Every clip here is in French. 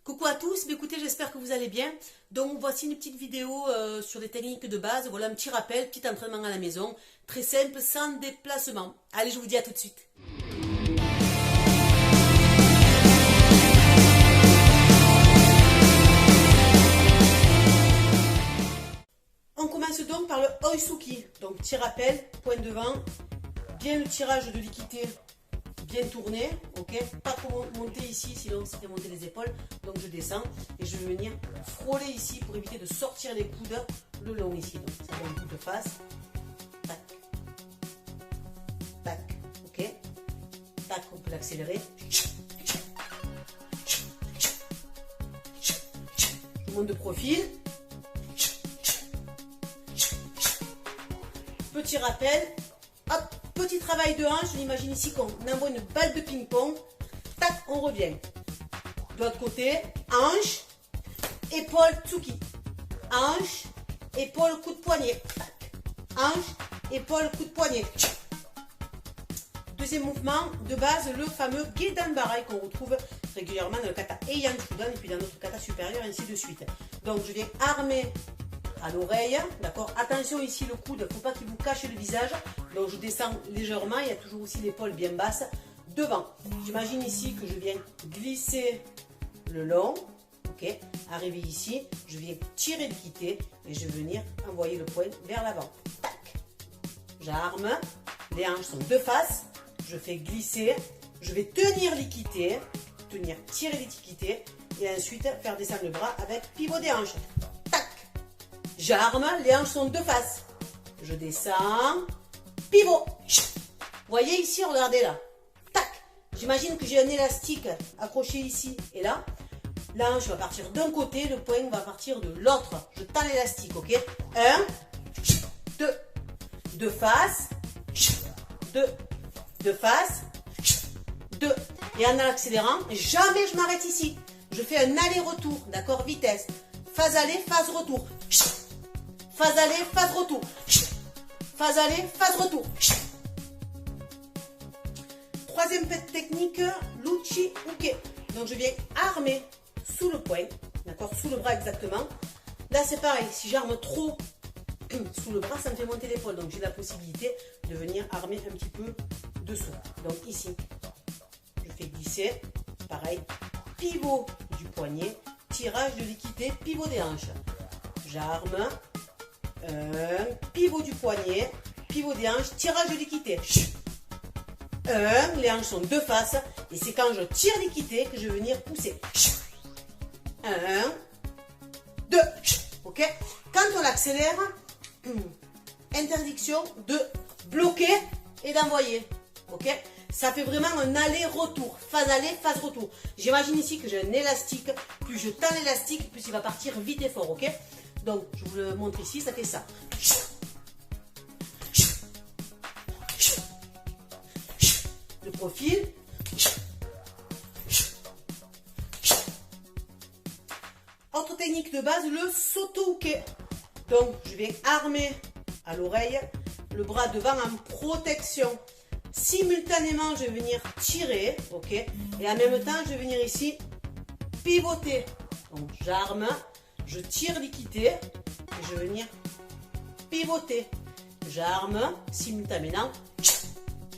Coucou à tous, écoutez, j'espère que vous allez bien. Donc voici une petite vidéo sur les techniques de base. Voilà un petit rappel, petit entraînement à la maison, très simple, sans déplacement. Allez, je vous dis à tout de suite. On commence donc par le Oisuki. Donc petit rappel, point devant, bien le tirage de l'équité, bien tourné, ok, pas trop monter ici, sinon ça fait monter les épaules. Donc je descends et je vais venir frôler ici pour éviter de sortir les coudes le long ici. Donc ça va un coup de face, tac, tac, ok, tac, on peut l'accélérer. Je monte de profil. Petit rappel, hop, petit travail de hanche, on imagine ici qu'on envoie une balle de ping-pong, tac, on revient. De l'autre côté, hanche, épaule, tsuki, hanche, épaule, coup de poignet, tac, hanche, épaule, coup de poignet. Deuxième mouvement, de base, le fameux Gedan Barai qu'on retrouve régulièrement dans le kata Heian Shudan et puis dans notre kata supérieur, ainsi de suite. Donc je viens armer à l'oreille, d'accord. Attention ici le coude, il ne faut pas qu'il vous cache le visage. Donc je descends légèrement, il y a toujours aussi l'épaule bien basse devant. J'imagine ici que je viens glisser le long, ok. Arriver ici, je viens tirer l'équité et je vais venir envoyer le poing vers l'avant. Tac. J'arme, les hanches sont de face, je fais glisser, je vais tenir l'équité, tirer l'équité et ensuite faire descendre le bras avec pivot des hanches. J'arme, les hanches sont de face. Je descends, pivot. Vous voyez ici, regardez là. Tac. J'imagine que j'ai un élastique accroché ici et là. La hanche va partir d'un côté, le poing va partir de l'autre. Je tends l'élastique, ok. 1, 2, de face, 2, de face, 2. Et en accélérant, jamais je m'arrête ici. Je fais un aller-retour, d'accord, vitesse. Phase aller, phase retour. Phase aller, phase retour. Phase aller, phase retour. Troisième technique, l'uchi uke. Donc je viens armer sous le poing, d'accord, sous le bras exactement. Là c'est pareil, si j'arme trop sous le bras, ça me fait monter l'épaule. Donc j'ai la possibilité de venir armer un petit peu dessous. Donc ici, je fais glisser, pareil, pivot du poignet, tirage de l'équité, pivot des hanches. J'arme. Pivot du poignet, pivot des hanches, tirage de l'équité. Les hanches sont de face et c'est quand je tire l'équité que je vais venir pousser. 1, 2, ok. Quand on accélère, interdiction de bloquer et d'envoyer, ok. Ça fait vraiment un aller-retour, phase aller, phase retour. J'imagine ici que j'ai un élastique, plus je tends l'élastique, plus il va partir vite et fort, ok. Donc, je vous le montre ici, ça fait ça. Le profil. Autre technique de base, le soto-uke. Donc, je vais armer à l'oreille, le bras devant en protection. Simultanément, je vais venir tirer, ok. Et en même temps, je vais venir ici pivoter. Donc, j'arme. Je tire l'équité et je vais venir pivoter. J'arme simultanément,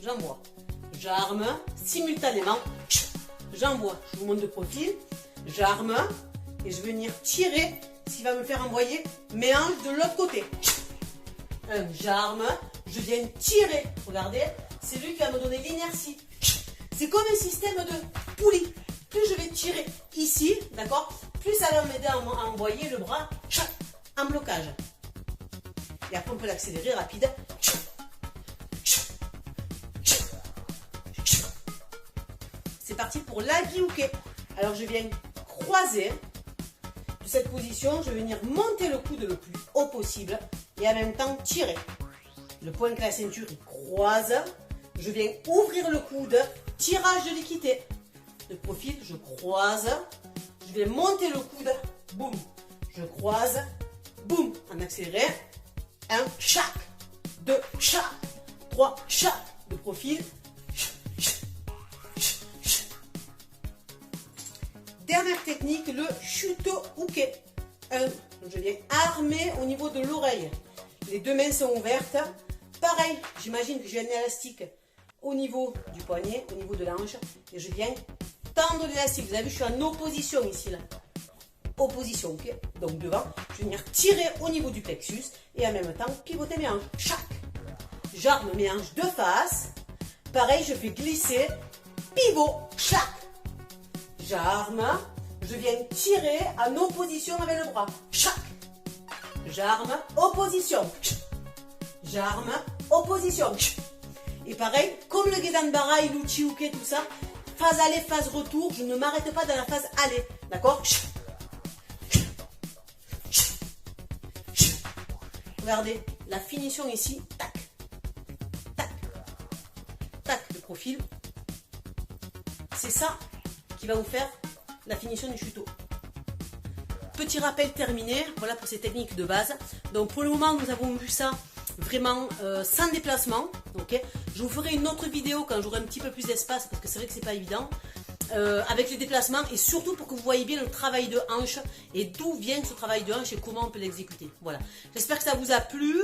j'envoie. J'arme simultanément, j'envoie. Je vous montre de profil. J'arme et je vais venir tirer, ce qui va me faire envoyer mes hanches de l'autre côté. J'arme, je viens tirer. Regardez, c'est lui qui va me donner l'inertie. C'est comme un système de poulie. Plus je vais tirer ici, d'accord, plus ça va m'aider à envoyer le bras en blocage. Et après on peut l'accélérer rapide. C'est parti pour l'agi-uke. Alors je viens croiser de cette position, je vais venir monter le coude le plus haut possible et en même temps tirer. Le poing de la ceinture il croise, je viens ouvrir le coude, tirage de l'équité. De profil, je croise, je vais monter le coude, boum, je croise, boum, en accéléré, 1, chac, 2, chac, 3, chac, de profil. dernière technique, le chuto uke. Je viens armer au niveau de l'oreille. Les deux mains sont ouvertes. Pareil, j'imagine que j'ai un élastique au niveau du poignet, au niveau de la hanche. Et je viens tendre l'élastique. Vous avez vu, je suis en opposition ici, là. Opposition, ok. Donc devant, je vais venir tirer au niveau du plexus et en même temps pivoter mes hanches. Chac. J'arme mes hanches de face. Pareil, je fais glisser. Pivot. Chac. J'arme. Je viens tirer en opposition avec le bras. Chac. J'arme. Opposition. J'arme. Opposition. Et pareil, comme le Gedanbara, l'uchi uke, tout ça, phase aller, phase retour, je ne m'arrête pas dans la phase aller. D'accord? Regardez, la finition ici, tac, tac, tac, le profil. C'est ça qui va vous faire la finition du chuto. Petit rappel terminé, voilà pour ces techniques de base. Donc pour le moment, nous avons vu ça vraiment sans déplacement. Okay, je vous ferai une autre vidéo quand j'aurai un petit peu plus d'espace parce que c'est vrai que c'est pas évident. Avec les déplacements et surtout pour que vous voyez bien le travail de hanche et d'où vient ce travail de hanche et comment on peut l'exécuter. Voilà, j'espère que ça vous a plu.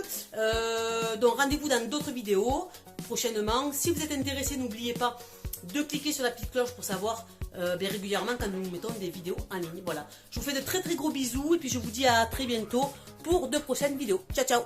Donc rendez-vous dans d'autres vidéos prochainement. Si vous êtes intéressé, n'oubliez pas de cliquer sur la petite cloche pour savoir régulièrement quand nous mettons des vidéos en ligne. Voilà, je vous fais de très très gros bisous et puis je vous dis à très bientôt pour de prochaines vidéos. Ciao ciao.